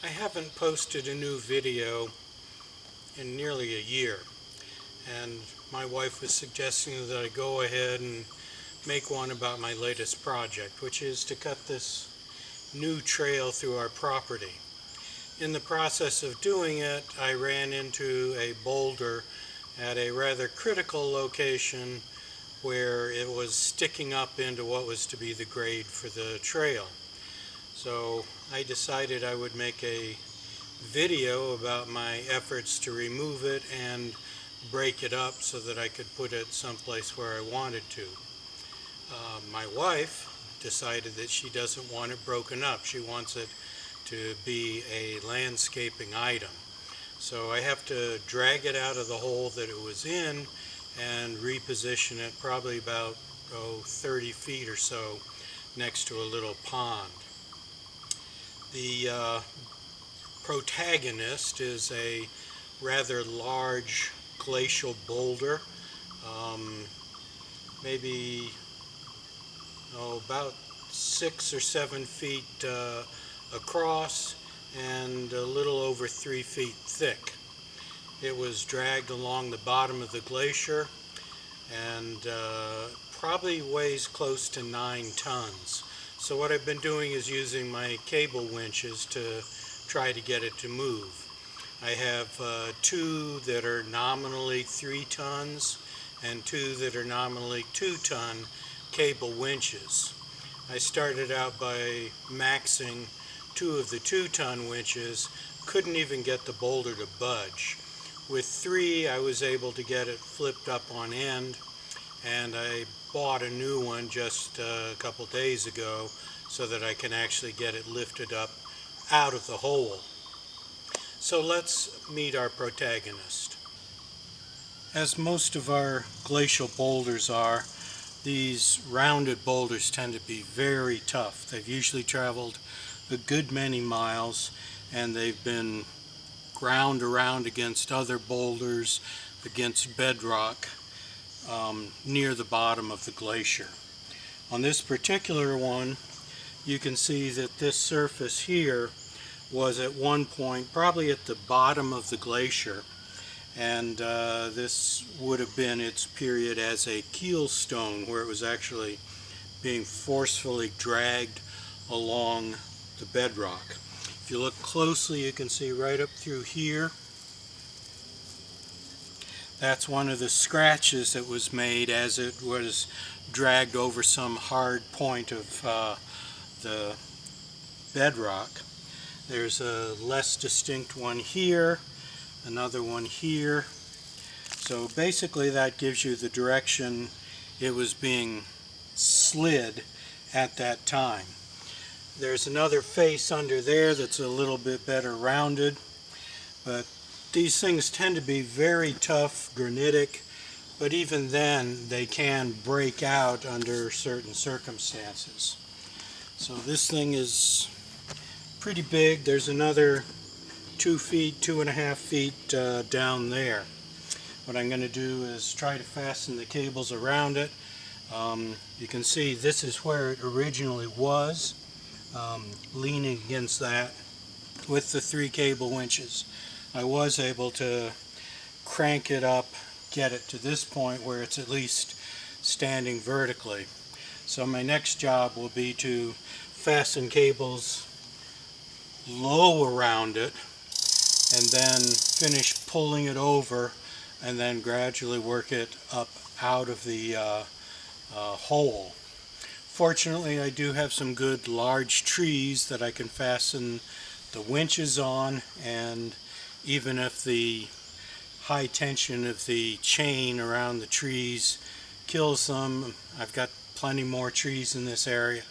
I haven't posted a new video in nearly a year, and my wife was suggesting that I go ahead and make one about my latest project, which is to cut this new trail through our property. In the process of doing it, I ran into a boulder at a rather critical location where it was sticking up into what was to be the grade for the trail. So I decided I would make a video about my efforts to remove it and break it up so that I could put it someplace where I wanted to. My wife decided that she doesn't want it broken up. She wants it to be a landscaping item. So I have to drag it out of the hole that it was in and reposition it probably about 30 feet or so next to a little pond. The protagonist is a rather large glacial boulder, maybe about 6 or 7 feet across and a little over 3 feet thick. It was dragged along the bottom of the glacier and probably weighs close to 9 tons. So what I've been doing is using my cable winches to try to get it to move. I have 2 that are nominally 3 tons and 2 that are nominally 2-ton cable winches. I started out by maxing 2 of the 2-ton winches, couldn't even get the boulder to budge. With 3 I was able to get it flipped up on end, and I bought a new one just a couple days ago so that I can actually get it lifted up out of the hole. So let's meet our protagonist. As most of our glacial boulders are, these rounded boulders tend to be very tough. They've usually traveled a good many miles, and they've been ground around against other boulders, against bedrock near the bottom of the glacier. On this particular one, you can see that this surface here was at one point probably at the bottom of the glacier, and this would have been its period as a keelstone, where it was actually being forcefully dragged along the bedrock. If you look closely, you can see right up through here, that's one of the scratches that was made as it was dragged over some hard point of the bedrock. There's a less distinct one here, another one here. So basically that gives you the direction it was being slid at that time. There's another face under there that's a little bit better rounded, but these things tend to be very tough, granitic, but even then they can break out under certain circumstances. So this thing is pretty big. There's another 2 feet, 2.5 feet down there. What I'm going to do is try to fasten the cables around it. You can see this is where it originally was, leaning against that with the 3 cable winches. I was able to crank it up, get it to this point where it's at least standing vertically. So my next job will be to fasten cables low around it and then finish pulling it over and then gradually work it up out of the hole. Fortunately, I do have some good large trees that I can fasten the winches on, and even if the high tension of the chain around the trees kills them, I've got plenty more trees in this area,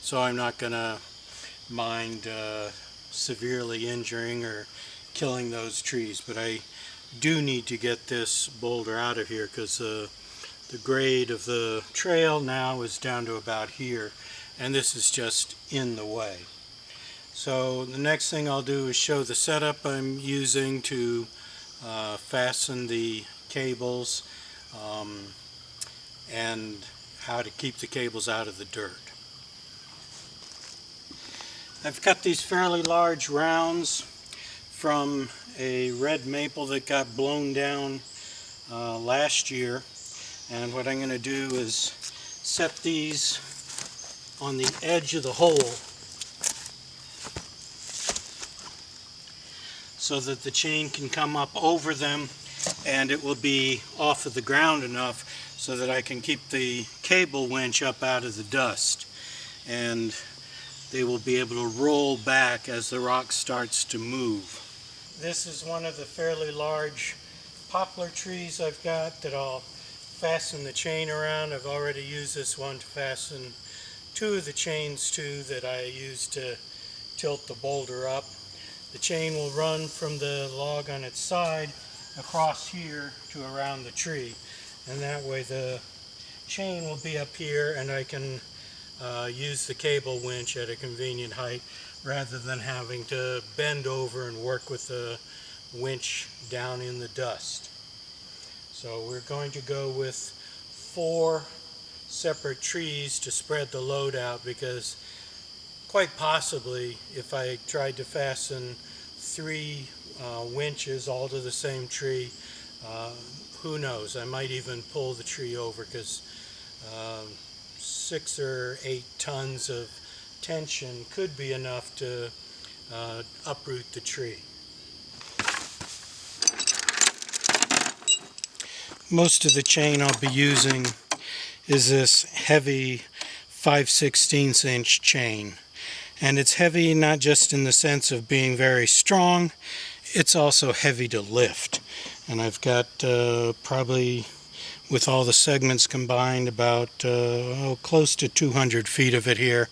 so I'm not going to mind severely injuring or killing those trees. But I do need to get this boulder out of here because the grade of the trail now is down to about here, and this is just in the way. So the next thing I'll do is show the setup I'm using to fasten the cables and how to keep the cables out of the dirt. I've cut these fairly large rounds from a red maple that got blown down last year, and what I'm going to do is set these on the edge of the hole so that the chain can come up over them and it will be off of the ground enough so that I can keep the cable winch up out of the dust, and they will be able to roll back as the rock starts to move. This is one of the fairly large poplar trees I've got that I'll fasten the chain around. I've already used this one to fasten two of the chains to that I use to tilt the boulder up. The chain will run from the log on its side across here to around the tree, and that way the chain will be up here and I can use the cable winch at a convenient height rather than having to bend over and work with the winch down in the dust. So we're going to go with 4 separate trees to spread the load out, because quite possibly if I tried to fasten 3 winches all to the same tree, who knows, I might even pull the tree over, because 6 or 8 tons of tension could be enough to uproot the tree. Most of the chain I'll be using is this heavy 5/16 inch chain, and it's heavy not just in the sense of being very strong, it's also heavy to lift. And I've got probably, with all the segments combined, about close to 200 feet of it here,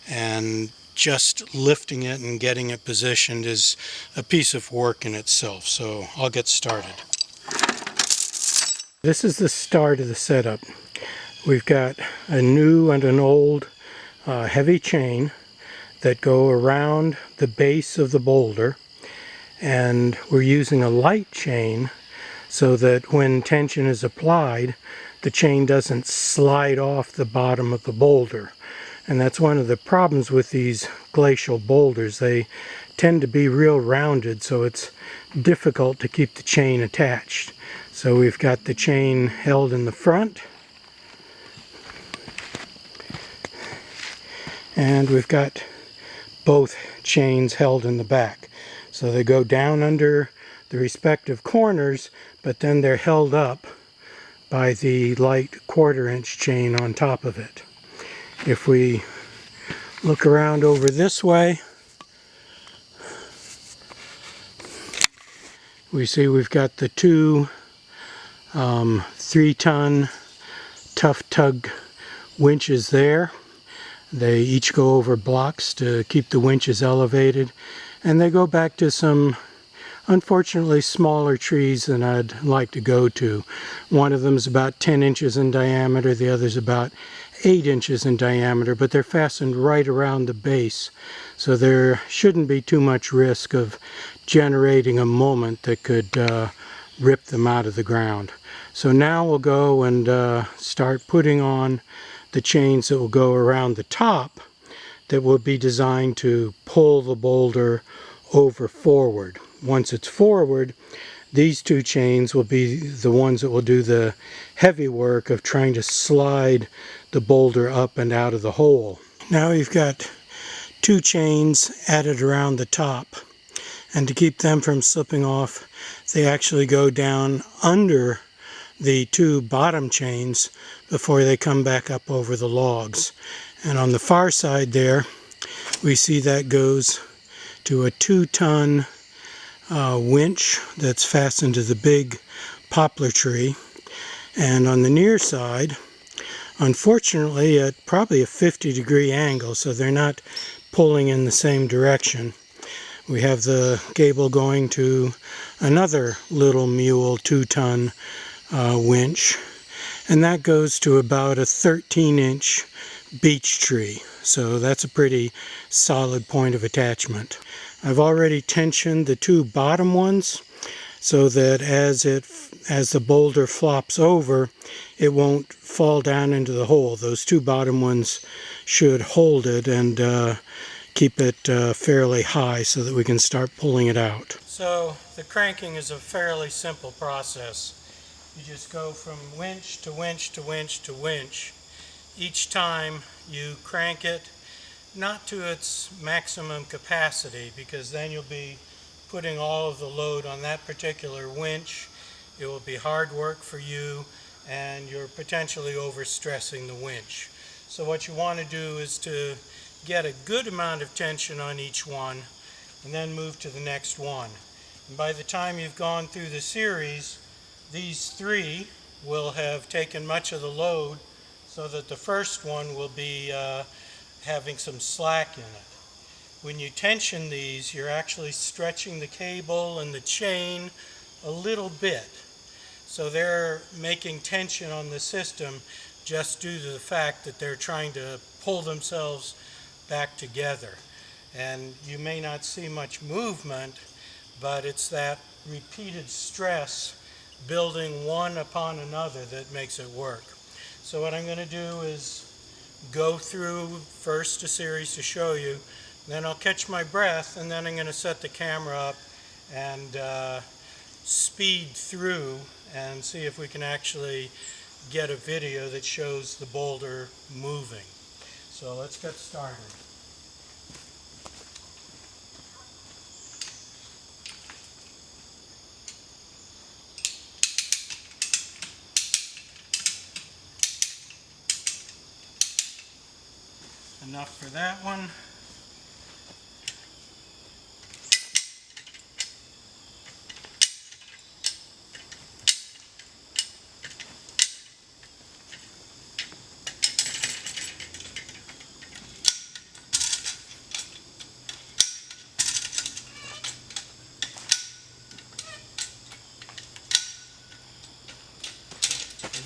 and just lifting it and getting it positioned is a piece of work in itself. So I'll get started. This is the start of the setup. We've got a new and an old heavy chain that go around the base of the boulder, and we're using a light chain so that when tension is applied, the chain doesn't slide off the bottom of the boulder. And that's one of the problems with these glacial boulders. They tend to be real rounded, so it's difficult to keep the chain attached. So we've got the chain held in the front, and we've got both chains held in the back. So they go down under the respective corners, but then they're held up by the light 1/4 inch chain on top of it. If we look around over this way, we see we've got the 2 3-ton tough tug winches there. They each go over blocks to keep the winches elevated, and they go back to some unfortunately smaller trees than I'd like to go to. One of them is about 10 inches in diameter, the other's about 8 inches in diameter, but they're fastened right around the base, so there shouldn't be too much risk of generating a moment that could rip them out of the ground. So now we'll go and start putting on the chains that will go around the top that will be designed to pull the boulder over forward. Once it's forward, these 2 chains will be the ones that will do the heavy work of trying to slide the boulder up and out of the hole. Now we've got 2 chains added around the top, and to keep them from slipping off, they actually go down under the 2 bottom chains before they come back up over the logs. And on the far side there, we see that goes to a 2-ton winch that's fastened to the big poplar tree. And on the near side, unfortunately at probably a 50-degree angle, so they're not pulling in the same direction, we have the cable going to another little mule 2-ton winch, and that goes to about a 13-inch beech tree. So that's a pretty solid point of attachment. I've already tensioned the 2 bottom ones so that as the boulder flops over, it won't fall down into the hole. Those 2 bottom ones should hold it and keep it fairly high so that we can start pulling it out. So the cranking is a fairly simple process. You just go from winch to winch to winch to winch. Each time you crank it, not to its maximum capacity, because then you'll be putting all of the load on that particular winch. It will be hard work for you, and you're potentially overstressing the winch. So what you want to do is to get a good amount of tension on each one and then move to the next one. And by the time you've gone through the series, these three will have taken much of the load, so that the first one will be having some slack in it. When you tension these, you're actually stretching the cable and the chain a little bit. So they're making tension on the system just due to the fact that they're trying to pull themselves back together. And you may not see much movement, but it's that repeated stress building one upon another that makes it work. So what I'm going to do is go through first a series to show you, then I'll catch my breath, and then I'm going to set the camera up and speed through and see if we can actually get a video that shows the boulder moving. So let's get started. Enough for that one.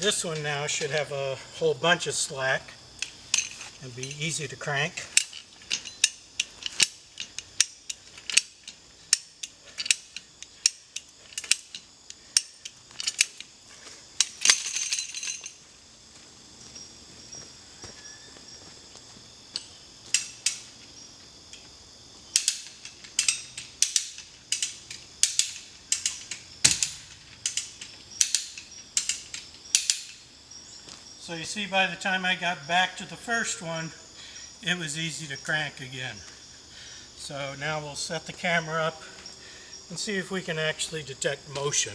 This one now should have a whole bunch of slack and be easy to crank. So you see, by the time I got back to the first one, it was easy to crank again. So now we'll set the camera up and see if we can actually detect motion.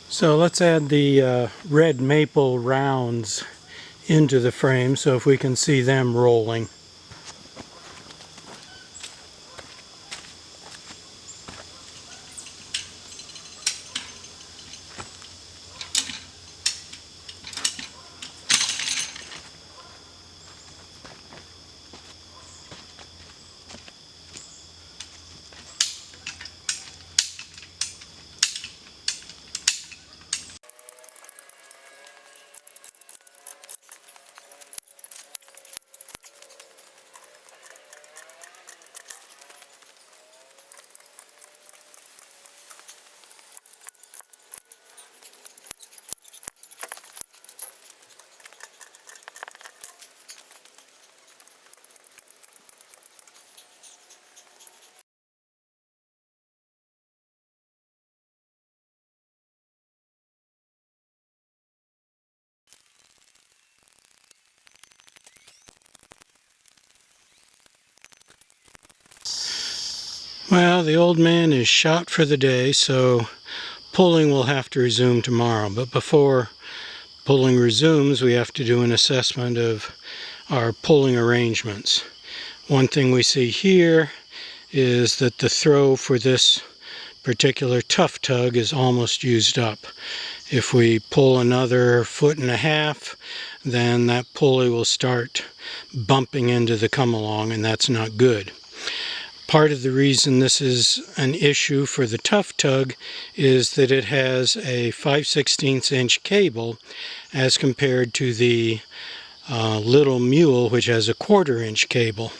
So let's add the red maple rounds into the frame so if we can see them rolling. Well, the old man is shot for the day, so pulling will have to resume tomorrow. But before pulling resumes, we have to do an assessment of our pulling arrangements. One thing we see here is that the throw for this particular tough tug is almost used up. If we pull another 1.5 feet, then that pulley will start bumping into the come along, and that's not good. Part of the reason this is an issue for the tough tug is that it has a 5/16 inch cable as compared to the little mule, which has a 1/4 inch cable.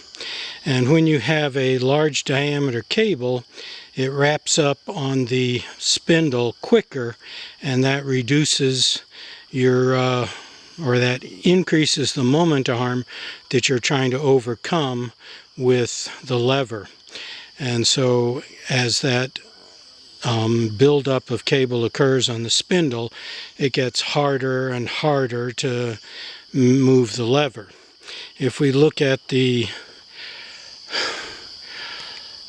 And when you have a large diameter cable, it wraps up on the spindle quicker, and that reduces your or that increases the moment arm that you're trying to overcome with the lever. And so as that buildup of cable occurs on the spindle, it gets harder and harder to move the lever. If we look at the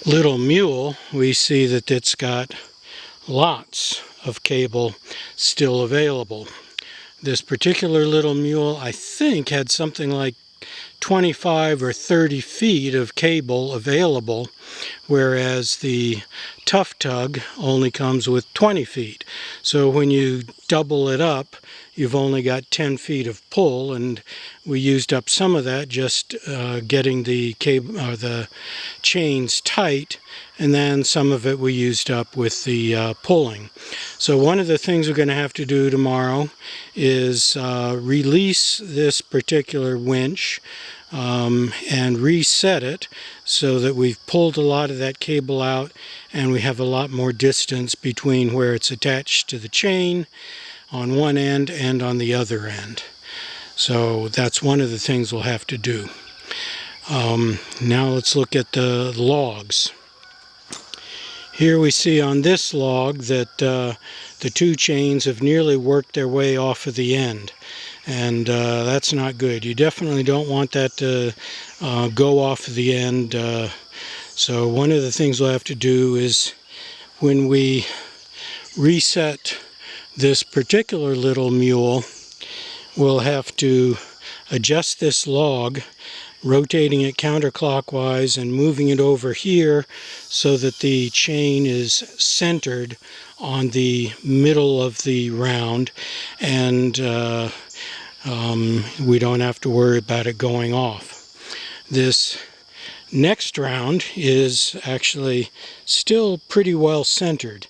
little mule, we see that it's got lots of cable still available. This particular little mule, I think, had something like 25 or 30 feet of cable available, whereas the tough tug only comes with 20 feet. So when you double it up, you've only got 10 feet of pull, and we used up some of that just getting the cable, the chains tight, and then some of it we used up with the pulling. So one of the things we're going to have to do tomorrow is release this particular winch and reset it so that we've pulled a lot of that cable out and we have a lot more distance between where it's attached to the chain on one end and on the other end. So that's one of the things we'll have to do. Now let's look at the logs. Here we see on this log that the two chains have nearly worked their way off of the end, and that's not good. You definitely don't want that to go off of the end. So one of the things we'll have to do is, when we reset this particular little mule, we'll have to adjust this log, rotating it counterclockwise and moving it over here so that the chain is centered on the middle of the round, and we don't have to worry about it going off. This next round is actually still pretty well centered.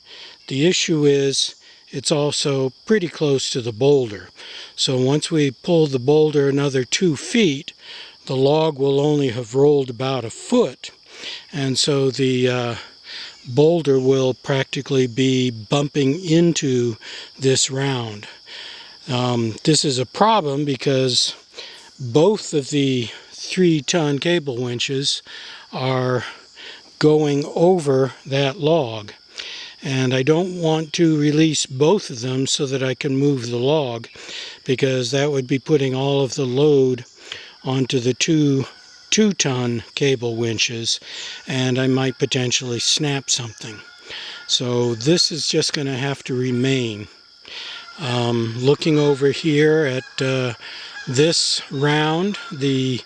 The issue is it's also pretty close to the boulder. So once we pull the boulder another 2 feet, the log will only have rolled about 1 foot, and so the boulder will practically be bumping into this round. This is a problem because both of the 3-ton cable winches are going over that log, and I don't want to release both of them so that I can move the log, because that would be putting all of the load onto the 2-ton cable winches, and I might potentially snap something. So this is just going to have to remain. Looking over here at this round, the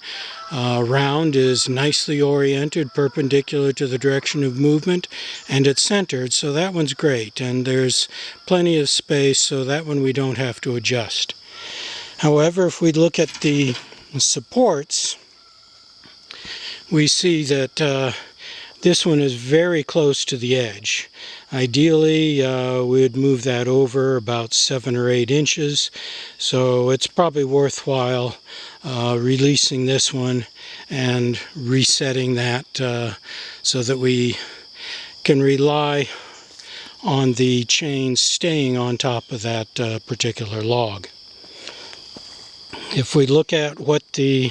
round is nicely oriented, perpendicular to the direction of movement, and it's centered, so that one's great, and there's plenty of space, so that one we don't have to adjust. However, if we look at the supports, we see that this one is very close to the edge. Ideally, we would move that over about 7 or 8 inches, so it's probably worthwhile releasing this one and resetting that so that we can rely on the chain staying on top of that particular log. If we look at what the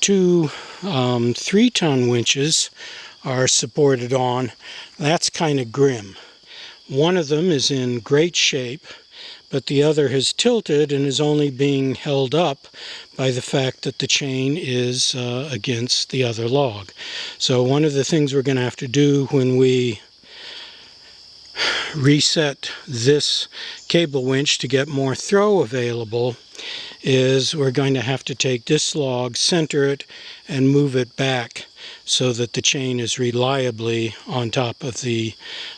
two 3-ton winches are supported on, that's kind of grim. One of them is in great shape, but the other has tilted and is only being held up by the fact that the chain is against the other log. So one of the things we're going to have to do when we reset this cable winch to get more throw available is we're going to have to take this log, center it, and move it back so that the chain is reliably on top of the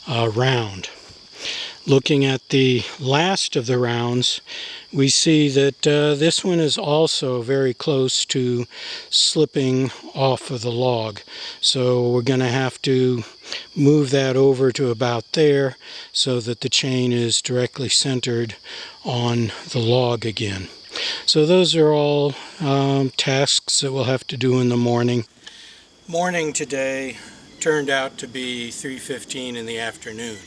round. Looking at the last of the rounds, we see that this one is also very close to slipping off of the log. So we're going to have to move that over to about there so that the chain is directly centered on the log again. So those are all tasks that we'll have to do in the morning. Morning today turned out to be 3:15 in the afternoon.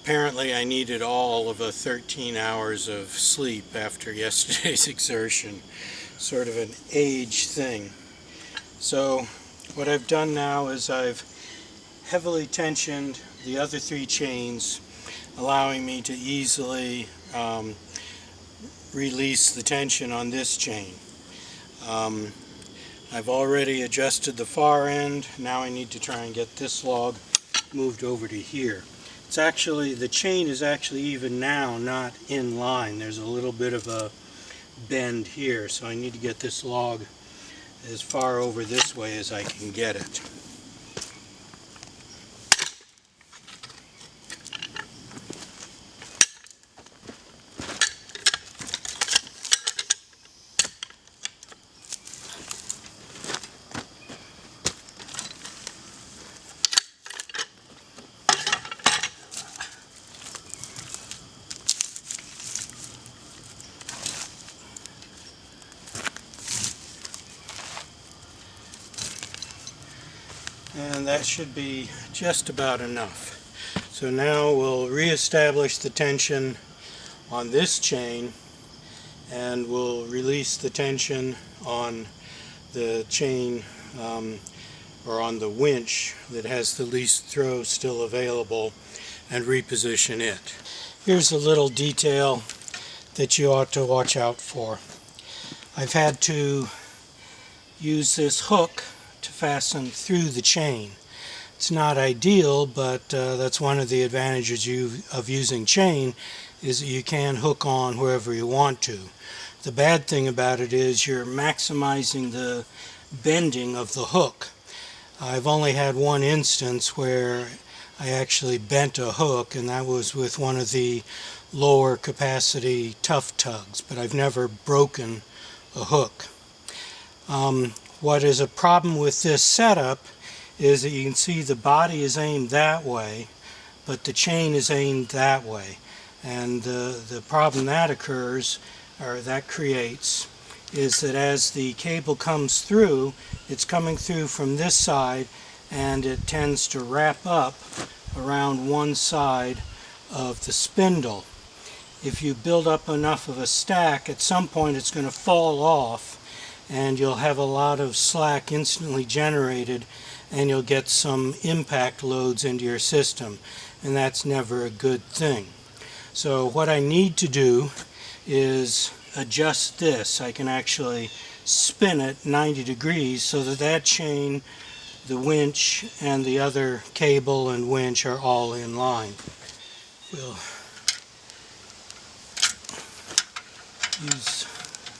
Apparently I needed all of 13 hours of sleep after yesterday's exertion. Sort of an age thing. So what I've done now is I've heavily tensioned the other 3 chains, allowing me to easily release the tension on this chain. I've already adjusted the far end. Now I need to try and get this log moved over to here. It's actually, the chain is actually even now not in line. There's a little bit of a bend here, so I need to get this log as far over this way as I can get it. And that should be just about enough. So now we'll reestablish the tension on this chain, and we'll release the tension on the chain or on the winch that has the least throw still available, and reposition it. Here's a little detail that you ought to watch out for. I've had to use this hook to fasten through the chain. It's not ideal, but that's one of the advantages of using chain, is that you can hook on wherever you want to. The bad thing about it is you're maximizing the bending of the hook. I've only had one instance where I actually bent a hook, and that was with one of the lower capacity tough tugs, but I've never broken a hook. What is a problem with this setup is that you can see the body is aimed that way, but the chain is aimed that way. And the problem that occurs, or that creates, is that as the cable comes through, it's coming through from this side, and it tends to wrap up around one side of the spindle. If you build up enough of a stack, at some point it's going to fall off, and you'll have a lot of slack instantly generated, and you'll get some impact loads into your system, and that's never a good thing. So what I need to do is adjust this. I can actually spin it 90 degrees so that that chain, the winch, and the other cable and winch are all in line. We'll use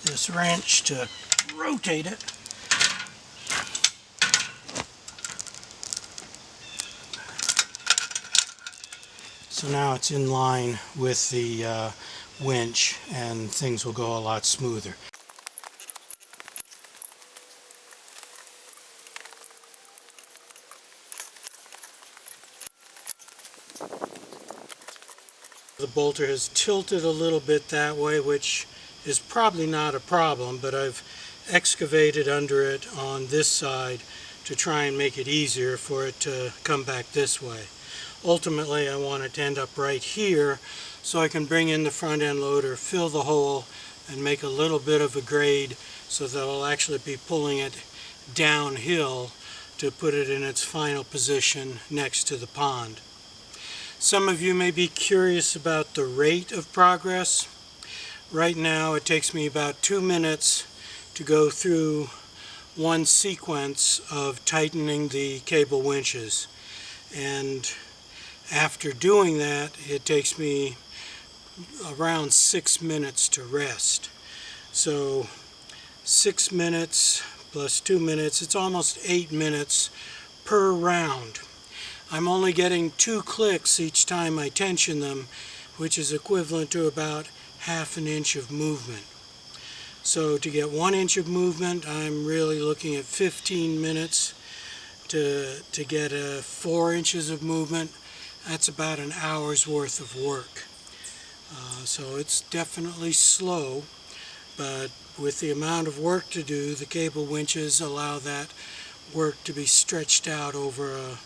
this wrench to rotate it. So now it's in line with the winch, and things will go a lot smoother. The bolter has tilted a little bit that way, which is probably not a problem, but I've excavated under it on this side to try and make it easier for it to come back this way. Ultimately, I want it to end up right here so I can bring in the front end loader, fill the hole, and make a little bit of a grade so that I'll actually be pulling it downhill to put it in its final position next to the pond. Some of you may be curious about the rate of progress. Right now it takes me about 2 minutes to go through one sequence of tightening the cable winches, and After doing that, it takes me around 6 minutes to rest. So 6 minutes plus 2 minutes, it's almost 8 minutes per round. I'm only getting 2 clicks each time I tension them, which is equivalent to about ½ an inch of movement. So to get 1 inch of movement, I'm really looking at 15 minutes. To get 4 inches of movement, that's about an hour's worth of work. So it's definitely slow, but with the amount of work to do, the cable winches allow that work to be stretched out over a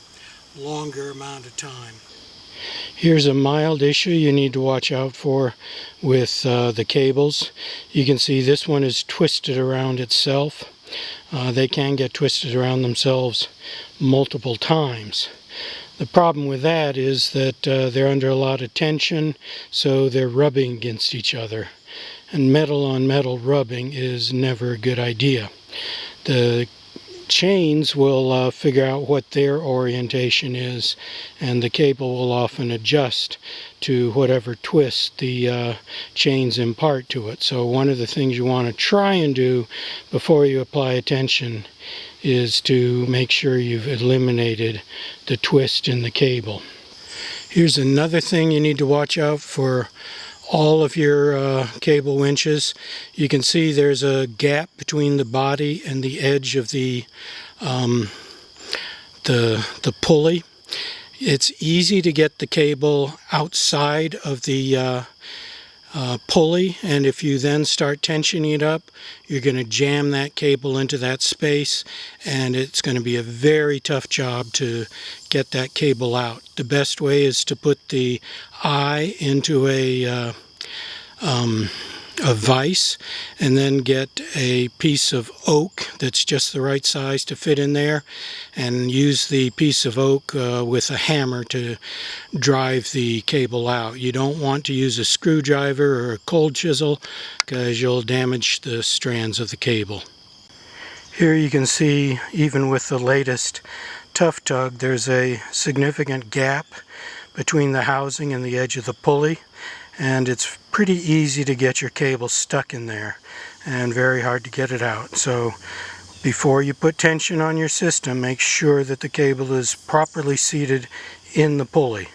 longer amount of time. Here's a mild issue you need to watch out for with the cables. You can see this one is twisted around itself. They can get twisted around themselves multiple times. The problem with that is that they're under a lot of tension, so they're rubbing against each other. And metal on metal rubbing is never a good idea. The chains will figure out what their orientation is, and the cable will often adjust to whatever twist the chains impart to it. So one of the things you want to try and do before you apply a tension is to make sure you've eliminated the twist in the cable. Here's another thing you need to watch out for all of your cable winches. You can see there's a gap between the body and the edge of the pulley. It's easy to get the cable outside of the pulley, and if you then start tensioning it up, you're going to jam that cable into that space, and it's going to be a very tough job to get that cable out. The best way is to put the eye into a vise, and then get a piece of oak that's just the right size to fit in there, and use the piece of oak with a hammer to drive the cable out. You don't want to use a screwdriver or a cold chisel, because you'll damage the strands of the cable. Here you can see, even with the latest Tough Tug, there's a significant gap between the housing and the edge of the pulley, and it's pretty easy to get your cable stuck in there and very hard to get it out. So before you put tension on your system, make sure that the cable is properly seated in the pulley.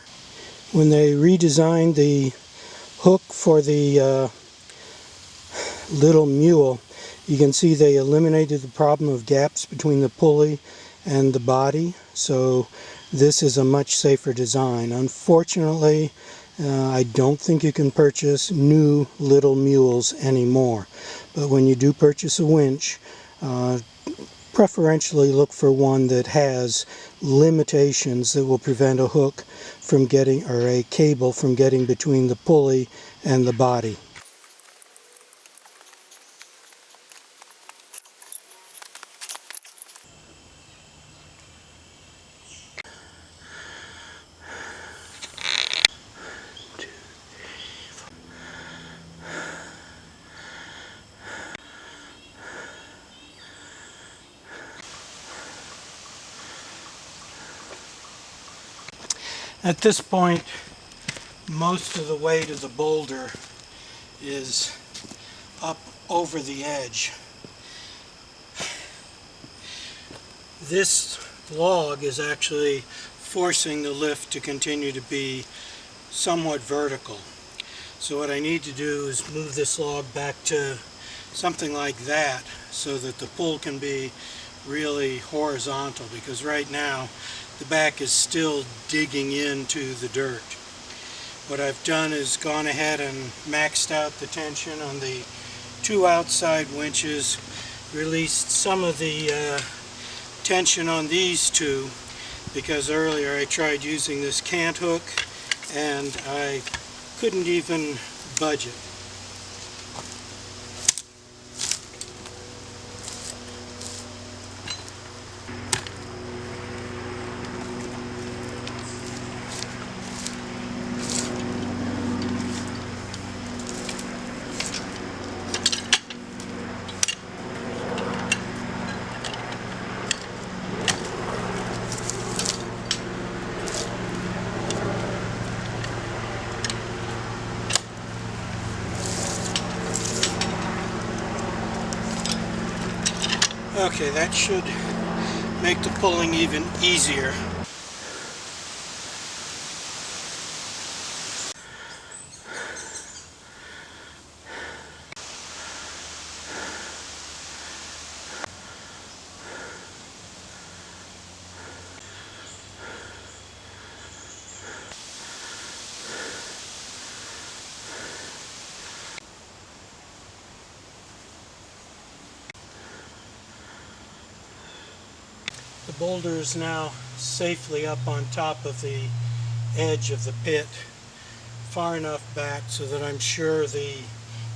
When they redesigned the hook for the little mule, you can see they eliminated the problem of gaps between the pulley and the body, so this is a much safer design. Unfortunately, I don't think you can purchase new little mules anymore, but when you do purchase a winch, preferentially look for one that has limitations that will prevent a hook from getting, or a cable from getting between the pulley and the body. At this point, most of the weight of the boulder is up over the edge. This log is actually forcing the lift to continue to be somewhat vertical. So what I need to do is move this log back to something like that, so that the pull can be really horizontal, because right now the back is still digging into the dirt. What I've done is gone ahead and maxed out the tension on the 2 outside winches, released some of the tension on these 2, because earlier I tried using this cant hook and I couldn't even budge it. Okay, that should make the pulling even easier. The boulder is now safely up on top of the edge of the pit, far enough back so that I'm sure the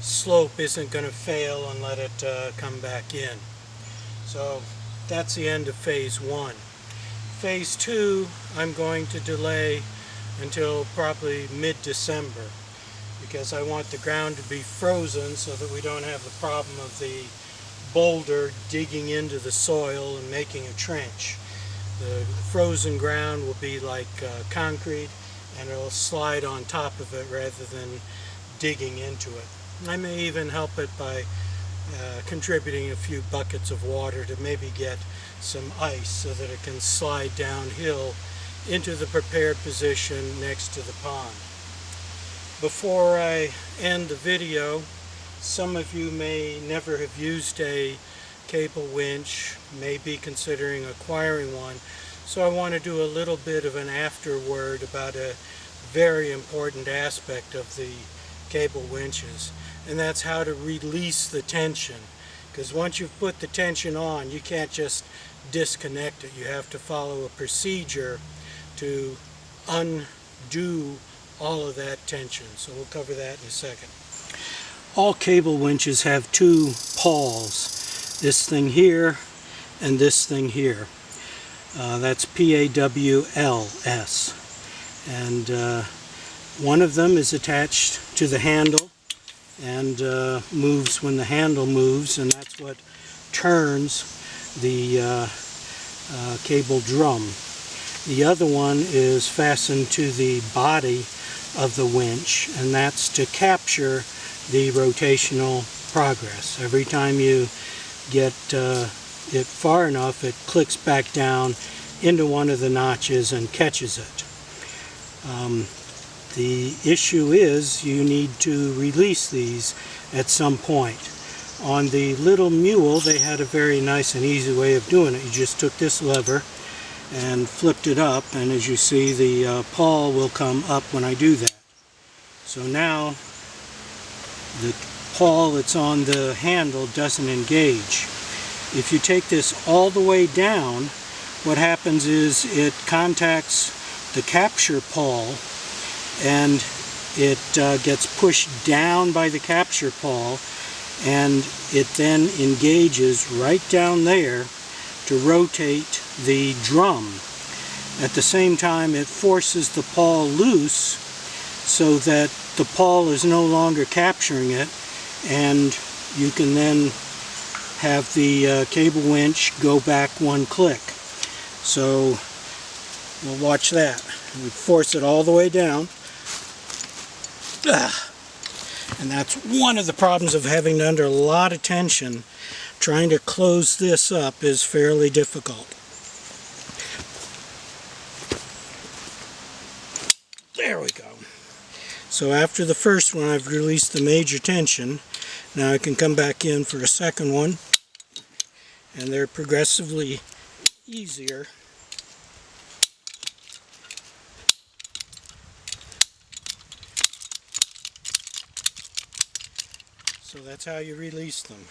slope isn't going to fail and let it come back in. So that's the end of phase 1. Phase 2 I'm going to delay until probably mid-December, because I want the ground to be frozen so that we don't have the problem of the boulder digging into the soil and making a trench. The frozen ground will be like concrete, and it'll slide on top of it rather than digging into it. I may even help it by contributing a few buckets of water to maybe get some ice so that it can slide downhill into the prepared position next to the pond. Before I end the video, some of you may never have used a cable winch, may be considering acquiring one, so I want to do a little bit of an afterword about a very important aspect of the cable winches, and that's how to release the tension. Because once you've put the tension on, you can't just disconnect it. You have to follow a procedure to undo all of that tension. So we'll cover that in a second. All cable winches have two pawls, this thing here and this thing here. That's P-A-W-L-S. And one of them is attached to the handle and moves when the handle moves, and that's what turns the cable drum. The other one is fastened to the body of the winch, and that's to capture the rotational progress. Every time you get it far enough, it clicks back down into one of the notches and catches it. The issue is you need to release these at some point. On the little mule, they had a very nice and easy way of doing it. You just took this lever and flipped it up, and as you see, the pawl will come up when I do that. So now the pawl that's on the handle doesn't engage. If you take this all the way down, what happens is it contacts the capture pawl, and it gets pushed down by the capture pawl, and it then engages right down there to rotate the drum. At the same time, it forces the pawl loose so that the pawl is no longer capturing it, and you can then have the cable winch go back one click. So we'll watch that. We force it all the way down. And that's one of the problems of having it under a lot of tension. Trying to close this up is fairly difficult. There we go. So after the first one, I've released the major tension. Now I can come back in for a second one, and they're progressively easier. So that's how you release them.